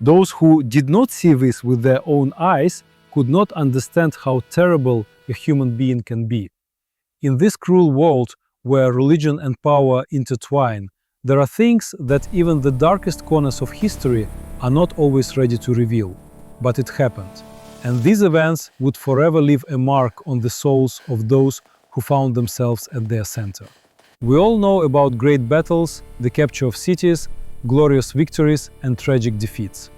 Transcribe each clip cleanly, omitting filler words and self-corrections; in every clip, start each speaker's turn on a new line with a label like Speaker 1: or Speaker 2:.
Speaker 1: Those who did not see this with their own eyes could not understand how terrible a human being can be. In this cruel world where religion and power intertwine, there are things that even the darkest corners of history are not always ready to reveal. But it happened, and these events would forever leave a mark on the souls of those who found themselves at their center. We all know about great battles, the capture of cities, glorious victories, and tragic defeats.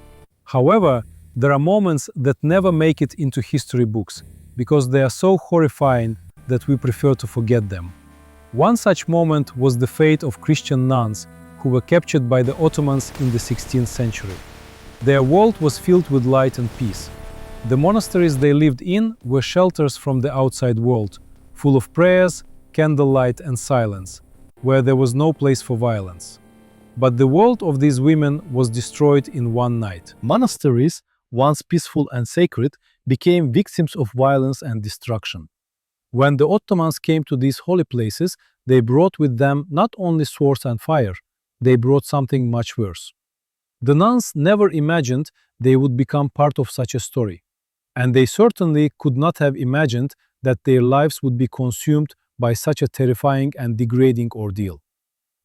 Speaker 1: However, there are moments that never make it into history books because they are so horrifying that we prefer to forget them. One such moment was the fate of Christian nuns who were captured by the Ottomans in the 16th century. Their world was filled with light and peace. The monasteries they lived in were shelters from the outside world, full of prayers, candlelight, and silence, where there was no place for violence. But the world of these women was destroyed in one night. Monasteries, once peaceful and sacred, became victims of violence and destruction. When the Ottomans came to these holy places, they brought with them not only swords and fire, they brought something much worse. The nuns never imagined they would become part of such a story, and they certainly could not have imagined that their lives would be consumed by such a terrifying and degrading ordeal.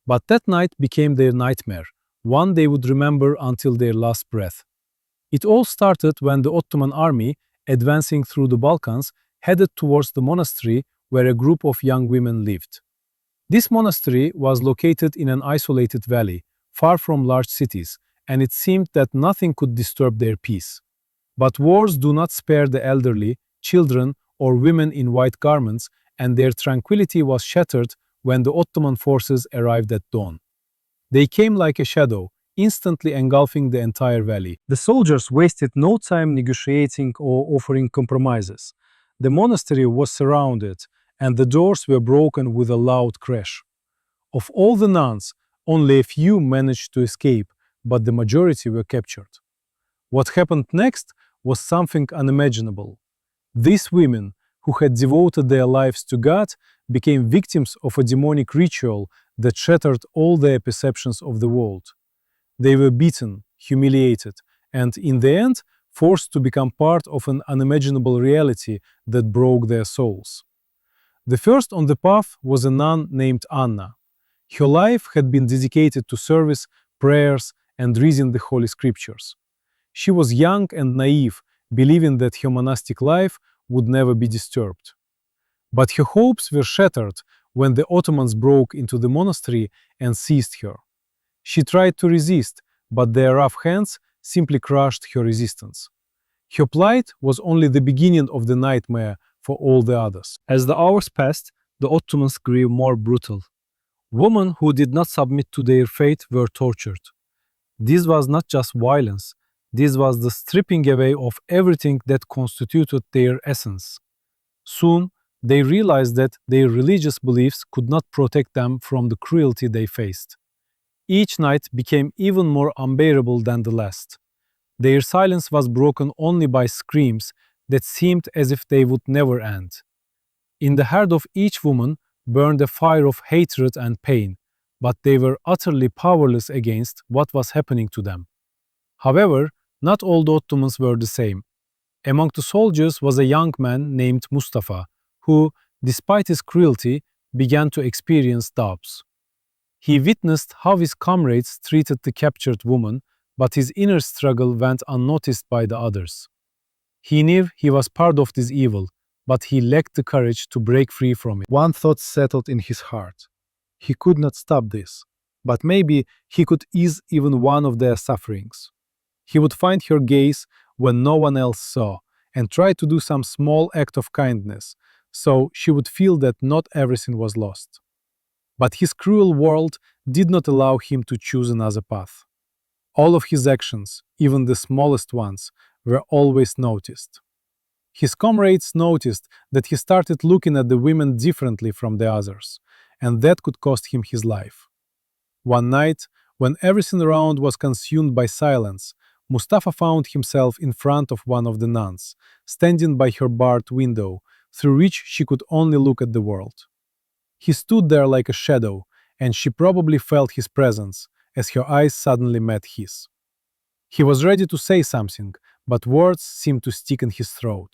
Speaker 1: But that night became their nightmare, one they would remember until their last breath. It all started when the Ottoman army, advancing through the Balkans, headed towards the monastery where a group of young women lived. This monastery was located in an isolated valley, far from large cities, and it seemed that nothing could disturb their peace. But wars do not spare the elderly, children, or women in white garments, and their tranquility was shattered when the Ottoman forces arrived at dawn. They came like a shadow, instantly engulfing the entire valley. The soldiers wasted no time negotiating or offering compromises. The monastery was surrounded, and the doors were broken with a loud crash. Of all the nuns, only a few managed to escape, but the majority were captured. What happened next was something unimaginable. These women, who had devoted their lives to God, became victims of a demonic ritual that shattered all their perceptions of the world. They were beaten, humiliated, and in the end, forced to become part of an unimaginable reality that broke their souls. The first on the path was a nun named Anna. Her life had been dedicated to service, prayers, and reading the Holy Scriptures. She was young and naive, believing that her monastic life would never be disturbed. But her hopes were shattered when the Ottomans broke into the monastery and seized her. She tried to resist, but their rough hands simply crushed her resistance. Her plight was only the beginning of the nightmare for all the others. As the hours passed, the Ottomans grew more brutal. Women who did not submit to their fate were tortured. This was not just violence, this was the stripping away of everything that constituted their essence. Soon, they realized that their religious beliefs could not protect them from the cruelty they faced. Each night became even more unbearable than the last. Their silence was broken only by screams that seemed as if they would never end. In the heart of each woman burned a fire of hatred and pain, but they were utterly powerless against what was happening to them. However, not all the Ottomans were the same. Among the soldiers was a young man named Mustafa, who, despite his cruelty, began to experience doubts. He witnessed how his comrades treated the captured woman, but his inner struggle went unnoticed by the others. He knew he was part of this evil, but he lacked the courage to break free from it. One thought settled in his heart. He could not stop this, but maybe he could ease even one of their sufferings. He would find her gaze when no one else saw, and try to do some small act of kindness, so she would feel that not everything was lost. But his cruel world did not allow him to choose another path. All of his actions, even the smallest ones, were always noticed. His comrades noticed that he started looking at the women differently from the others, and that could cost him his life. One night, when everything around was consumed by silence, Mustafa found himself in front of one of the nuns, standing by her barred window, through which she could only look at the world. He stood there like a shadow, and she probably felt his presence as her eyes suddenly met his. He was ready to say something, but words seemed to stick in his throat.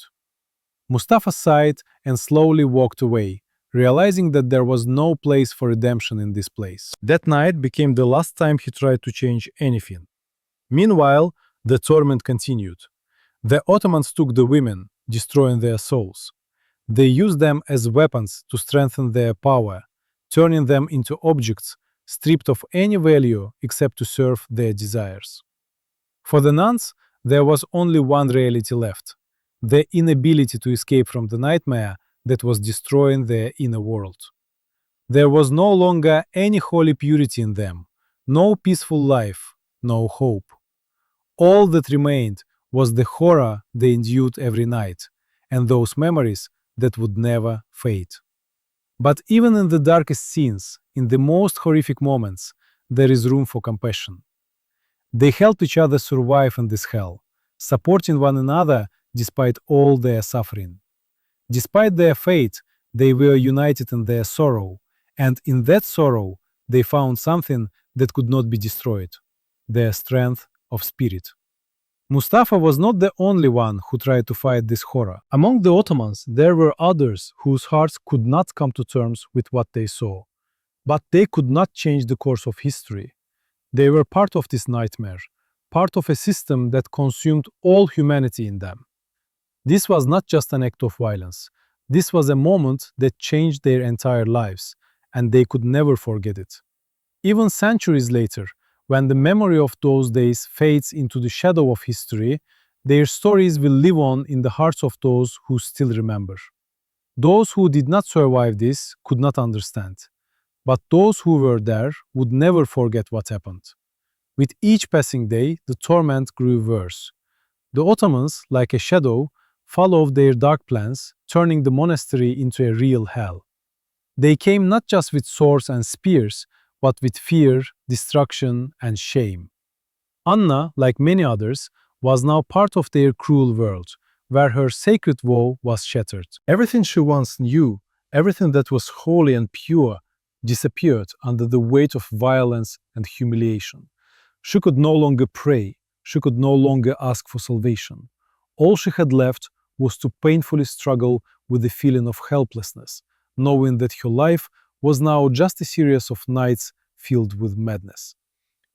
Speaker 1: Mustafa sighed and slowly walked away, realizing that there was no place for redemption in this place. That night became the last time he tried to change anything. Meanwhile, the torment continued. The Ottomans took the women, destroying their souls. They used them as weapons to strengthen their power, turning them into objects stripped of any value except to serve their desires. For the nuns, there was only one reality left: their inability to escape from the nightmare that was destroying their inner world. There was no longer any holy purity in them, no peaceful life, no hope. All that remained was the horror they endured every night, and those memories that would never fade. But even in the darkest scenes, in the most horrific moments, there is room for compassion. They helped each other survive in this hell, supporting one another despite all their suffering. Despite their fate, they were united in their sorrow, and in that sorrow, they found something that could not be destroyed: their strength of spirit. Mustafa was not the only one who tried to fight this horror. Among the Ottomans, there were others whose hearts could not come to terms with what they saw. But they could not change the course of history. They were part of this nightmare, part of a system that consumed all humanity in them. This was not just an act of violence. This was a moment that changed their entire lives, and they could never forget it. Even centuries later, when the memory of those days fades into the shadow of history, their stories will live on in the hearts of those who still remember. Those who did not survive this could not understand, but those who were there would never forget what happened. With each passing day, the torment grew worse. The Ottomans, like a shadow, followed their dark plans, turning the monastery into a real hell. They came not just with swords and spears, but with fear, destruction, and shame. Anna, like many others, was now part of their cruel world, where her sacred vow was shattered. Everything she once knew, everything that was holy and pure, disappeared under the weight of violence and humiliation. She could no longer pray, she could no longer ask for salvation. All she had left was to painfully struggle with the feeling of helplessness, knowing that her life was now just a series of nights filled with madness.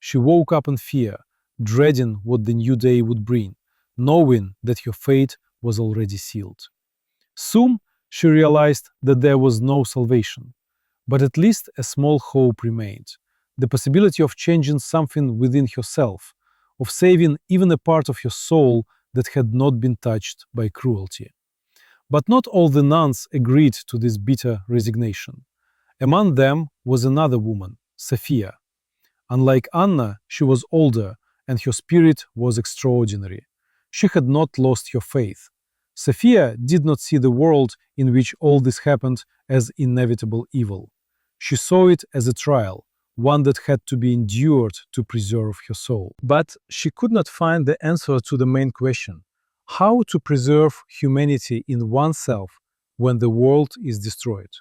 Speaker 1: She woke up in fear, dreading what the new day would bring, knowing that her fate was already sealed. Soon, she realized that there was no salvation, but at least a small hope remained: the possibility of changing something within herself, of saving even a part of her soul that had not been touched by cruelty. But not all the nuns agreed to this bitter resignation. Among them was another woman, Sophia. Unlike Anna, she was older, and her spirit was extraordinary. She had not lost her faith. Sophia did not see the world in which all this happened as inevitable evil. She saw it as a trial, one that had to be endured to preserve her soul. But she could not find the answer to the main question: how to preserve humanity in oneself when the world is destroyed.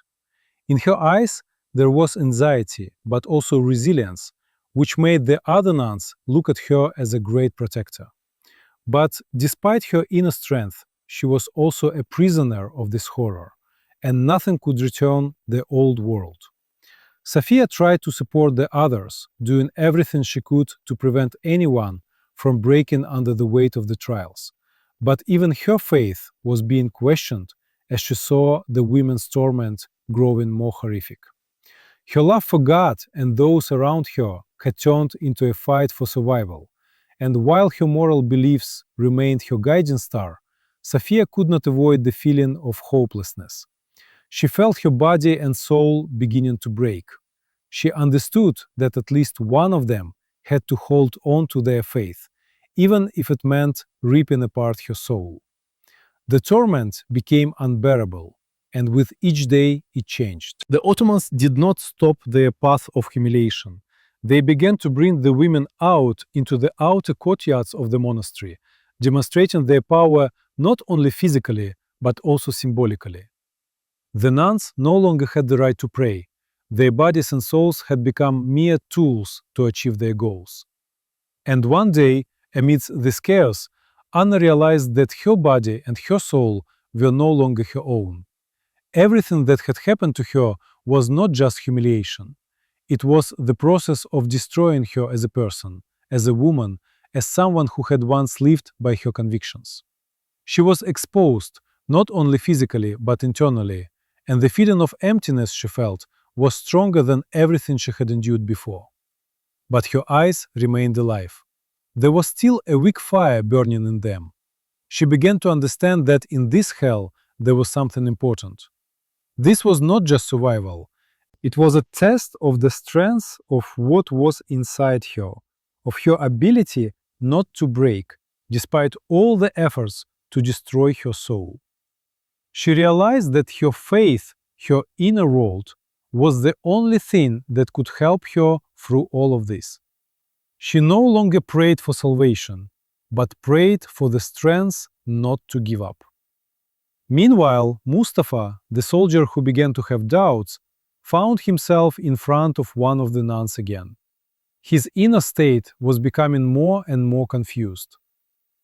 Speaker 1: In her eyes, there was anxiety, but also resilience, which made the other nuns look at her as a great protector. But despite her inner strength, she was also a prisoner of this horror, and nothing could return the old world. Sophia tried to support the others, doing everything she could to prevent anyone from breaking under the weight of the trials. But even her faith was being questioned as she saw the women's torment growing more horrific. Her love for God and those around her had turned into a fight for survival, and while her moral beliefs remained her guiding star, Sophia could not avoid the feeling of hopelessness. She felt her body and soul beginning to break. She understood that at least one of them had to hold on to their faith, even if it meant ripping apart her soul. The torment became unbearable, and with each day it changed. The Ottomans did not stop their path of humiliation. They began to bring the women out into the outer courtyards of the monastery, demonstrating their power not only physically, but also symbolically. The nuns no longer had the right to pray. Their bodies and souls had become mere tools to achieve their goals. And one day, Amidst this chaos, Anna realized that her body and her soul were no longer her own. Everything that had happened to her was not just humiliation. It was the process of destroying her as a person, as a woman, as someone who had once lived by her convictions. She was exposed, not only physically but internally, and the feeling of emptiness she felt was stronger than everything she had endured before. But her eyes remained alive. There was still a weak fire burning in them. She began to understand that in this hell there was something important. This was not just survival. It was a test of the strength of what was inside her, of her ability not to break, despite all the efforts to destroy her soul. She realized that her faith, her inner world, was the only thing that could help her through all of this. She no longer prayed for salvation, but prayed for the strength not to give up. Meanwhile, Mustafa, the soldier who began to have doubts, found himself in front of one of the nuns again. His inner state was becoming more and more confused.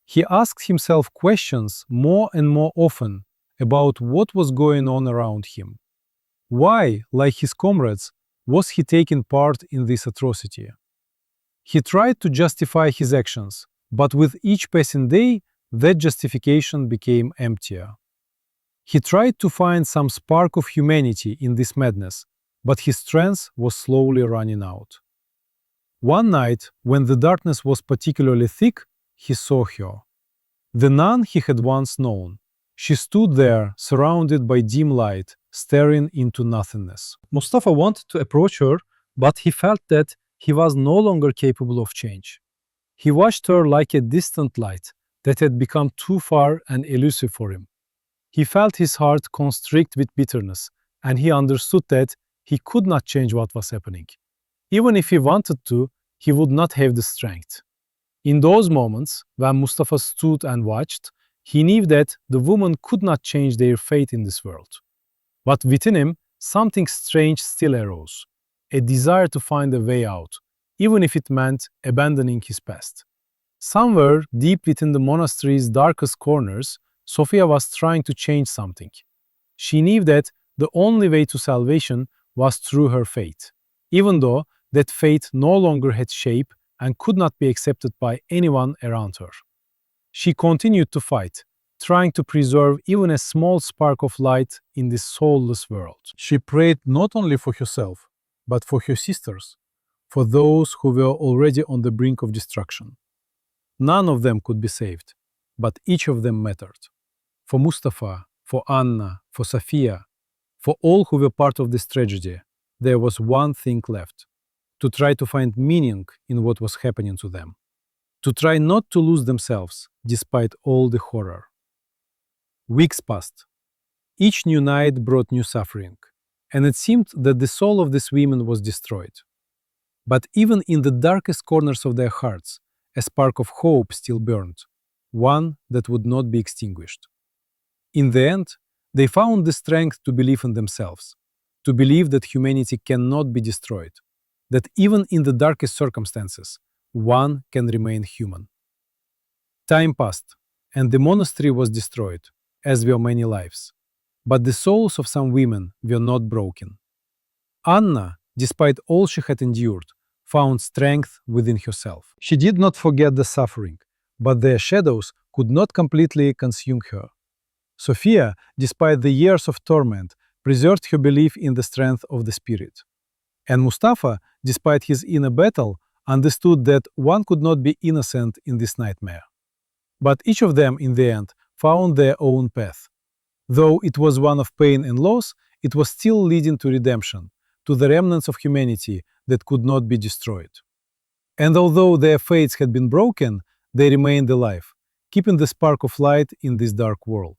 Speaker 1: He asked himself questions more and more often about what was going on around him. Why, like his comrades, was he taking part in this atrocity? He tried to justify his actions, but with each passing day, that justification became emptier. He tried to find some spark of humanity in this madness, but his strength was slowly running out. One night, when the darkness was particularly thick, he saw her. The nun he had once known. She stood there, surrounded by dim light, staring into nothingness. Mustafa wanted to approach her, but he felt that he was no longer capable of change. He watched her like a distant light that had become too far and elusive for him. He felt his heart constrict with bitterness, and he understood that he could not change what was happening. Even if he wanted to, he would not have the strength. In those moments, when Mustafa stood and watched, he knew that the woman could not change their fate in this world. But within him, something strange still arose, a desire to find a way out, even if it meant abandoning his past. Somewhere deep within the monastery's darkest corners, Sophia was trying to change something. She knew that the only way to salvation was through her faith, even though that faith no longer had shape and could not be accepted by anyone around her. She continued to fight, trying to preserve even a small spark of light in this soulless world. She prayed not only for herself, but for her sisters, for those who were already on the brink of destruction. None of them could be saved, but each of them mattered. For Mustafa, for Anna, for Sophia, for all who were part of this tragedy, there was one thing left: to try to find meaning in what was happening to them, to try not to lose themselves despite all the horror. Weeks passed. Each new night brought new suffering, and it seemed that the soul of these women was destroyed. But even in the darkest corners of their hearts, a spark of hope still burned, one that would not be extinguished. In the end, they found the strength to believe in themselves, to believe that humanity cannot be destroyed, that even in the darkest circumstances, one can remain human. Time passed, and the monastery was destroyed, as were many lives. But the souls of some women were not broken. Anna, despite all she had endured, found strength within herself. She did not forget the suffering, but their shadows could not completely consume her. Sophia, despite the years of torment, preserved her belief in the strength of the spirit. And Mustafa, despite his inner battle, understood that one could not be innocent in this nightmare. But each of them, in the end, found their own path. Though it was one of pain and loss, it was still leading to redemption, to the remnants of humanity that could not be destroyed. And although their fates had been broken, they remained alive, keeping the spark of light in this dark world.